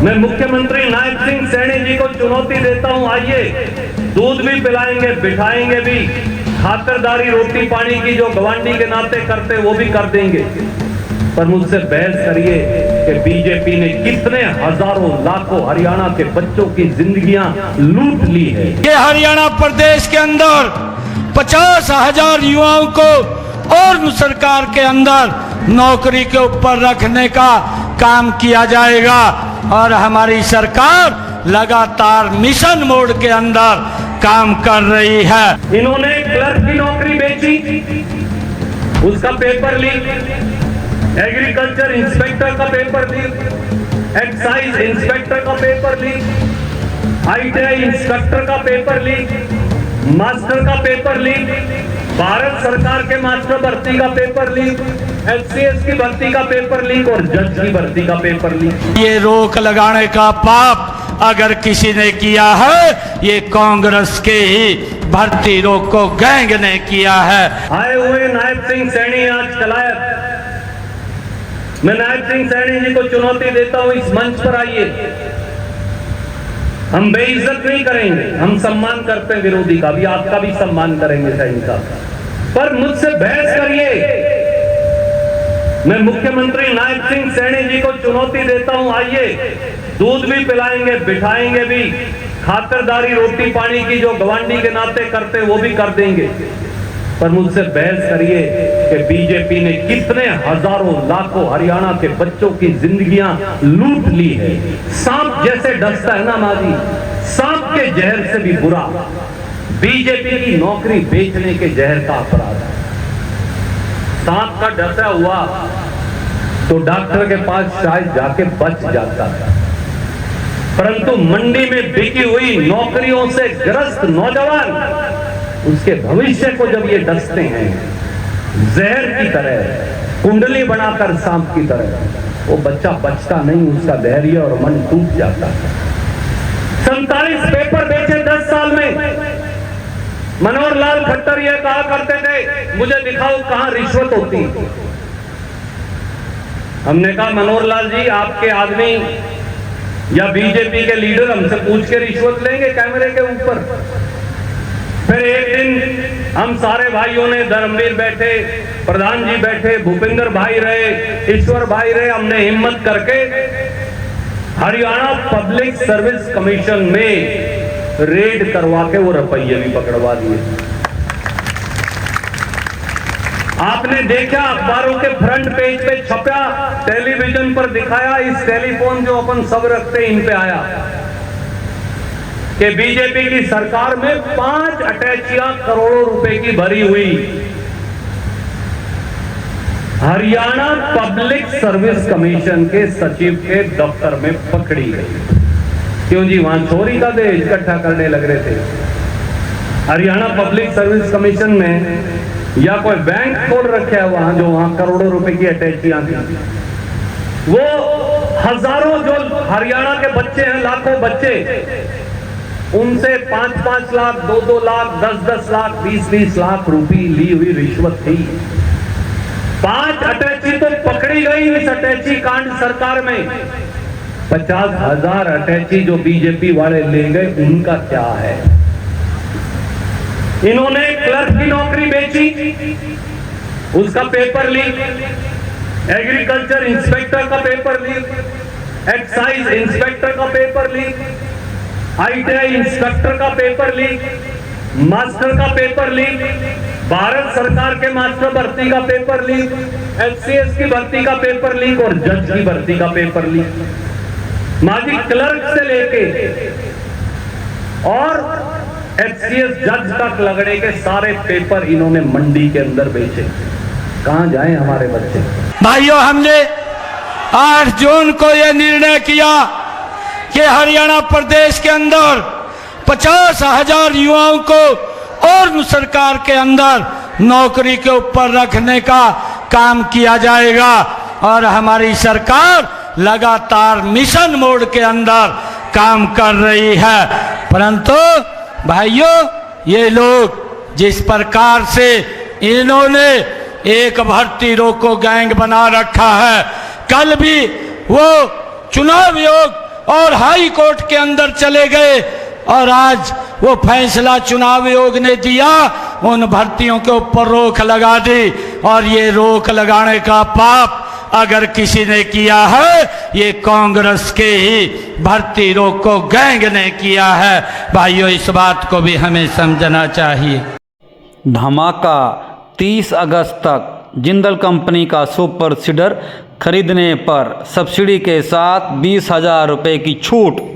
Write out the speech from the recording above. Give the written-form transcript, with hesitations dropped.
मैं मुख्यमंत्री नायब सिंह सैनी जी को चुनौती देता हूं, आइए दूध भी पिलाएंगे, बिठाएंगे भी, खातिरदारी रोटी पानी की जो गवांडी के नाते करते वो भी कर देंगे। पर मुझसे बहस करिए कि बीजेपी ने कितने हजारों लाखों हरियाणा के बच्चों की जिंदगियां लूट ली है। ये हरियाणा प्रदेश के अंदर 50,000 युवाओं को और सरकार के अंदर नौकरी के ऊपर रखने का काम किया जाएगा और हमारी सरकार लगातार मिशन मोड के अंदर काम कर रही है। इन्होंने क्लर्क की नौकरी बेची, उसका पेपर लीक, एग्रीकल्चर इंस्पेक्टर का पेपर लीक, एक्साइज इंस्पेक्टर का पेपर लीक, ITI इंस्पेक्टर का पेपर लीक, मास्टर का पेपर लीक, भारत सरकार के मास्टर भर्ती का पेपर लीक, HCS की भर्ती का पेपर लीक और जज की भर्ती का पेपर लीक। ये रोक लगाने का पाप अगर किसी ने किया है, ये कांग्रेस के ही भर्ती रोको गैंग ने किया है। आए हुए नायब सिंह सैनी आज कलायत, मैं नायब सिंह सैनी जी को चुनौती देता हूं, इस मंच पर आइए। हम बेइज्जत नहीं करेंगे, हम सम्मान करते हैं विरोधी का भी, आपका भी सम्मान करेंगे सैनी साहब, पर मुझसे बहस करिए। मैं मुख्यमंत्री नायब सिंह सैनी जी को चुनौती देता हूं, आइए दूध भी पिलाएंगे, बिठाएंगे भी, खातिरदारी रोटी पानी की जो गवांडी के नाते करते वो भी कर देंगे। पर मुझसे बहस करिए कि बीजेपी ने कितने हजारों लाखों हरियाणा के बच्चों की जिंदगियां लूट ली है। सांप जैसे डसता है ना माजी, सांप के जहर से भी बुरा बीजेपी की नौकरी बेचने के जहर का अपराध है। सांप का डसा हुआ तो डॉक्टर के पास शायद जाके बच जाता है, परंतु मंडी में बिकी हुई नौकरियों से ग्रस्त नौजवान, उसके भविष्य को जब ये डसते हैं जहर की तरह, कुंडली बनाकर सांप की तरह, वो बच्चा बचता नहीं, उसका धैर्य और मन टूट जाता है। 47 पेपर बेचे 10 साल में। मनोहर लाल खट्टर ये कहा करते थे, मुझे दिखाओ कहां रिश्वत होती। हमने कहा मनोहर लाल जी, आपके आदमी या बीजेपी के लीडर हमसे पूछ के रिश्वत लेंगे कैमरे के ऊपर। फिर एक दिन हम सारे भाइयों ने, धर्मवीर बैठे, प्रधान जी बैठे, भूपेंद्र भाई रहे, ईश्वर भाई रहे, हमने हिम्मत करके हरियाणा पब्लिक सर्विस कमीशन में रेड करवा के वो रुपये भी पकड़वा दिए। आपने देखा अखबारों के फ्रंट पेज पे छपा, टेलीविजन पर दिखाया, इस टेलीफोन जो अपन सब रखते इन पे आया कि बीजेपी की सरकार में 5 अटैचियां करोड़ों रुपए की भरी हुई हरियाणा पब्लिक सर्विस कमीशन के सचिव के दफ्तर में पकड़ी गई। क्यों जी, वहां चोरी का देश इकट्ठा करने लग रहे थे। हरियाणा पब्लिक सर्विस कमीशन में या कोई बैंक खोल रखे है वहां, जो वहां करोड़ों रुपए की अटैचियां थी। वो हजारों जो हरियाणा के बच्चे हैं, लाखों बच्चे, उनसे 5-5 लाख, 2-2 लाख, 10-10 लाख, 20-20 लाख रुपए ली हुई रिश्वत थी। 5 अटैची तो पकड़ी गई इस अटैची कांड सरकार में। 50,000 अटैची जो बीजेपी वाले ले गए, उनका क्या है? इन्होंने क्लर्क की नौकरी बेची, उसका पेपर लीक, एग्रीकल्चर इंस्पेक्टर का पेपर लीक, एक्साइज इंस्पेक्टर का पेपर लीक, ITI इंस्पेक्टर का पेपर लीक, मास्टर का पेपर लीक, भारत सरकार के मास्टर भर्ती का पेपर लीक, HCS की भर्ती का पेपर लीक और जज की भर्ती का पेपर लीक। माजी क्लर्क से लेके और HCS जज तक लगने के सारे पेपर इन्होंने मंडी के अंदर बेचे। कहां जाएं हमारे बच्चे? भाइयों, हमने 8 जून को यह निर्णय किया कि हरियाणा प्रदेश के अंदर 50,000 युवाओं को और सरकार के अंदर नौकरी के ऊपर रखने का काम किया जाएगा और हमारी सरकार लगातार मिशन मोड के अंदर काम कर रही है। परंतु भाइयों, ये लोग जिस प्रकार से इन्होंने एक भर्ती रोको गैंग बना रखा है, कल भी वो चुनाव आयोग और हाई कोर्ट के अंदर चले गए और आज वो फैसला चुनाव आयोग ने दिया, उन भर्तियों के ऊपर रोक लगा दी। और ये रोक लगाने का पाप अगर किसी ने किया है, ये कांग्रेस के ही भर्ती रोको गैंग ने किया है। भाइयों, इस बात को भी हमें समझना चाहिए। धमाका 30 अगस्त तक जिंदल कंपनी का सुपर सीडर खरीदने पर सब्सिडी के साथ 20,000 रुपये की छूट।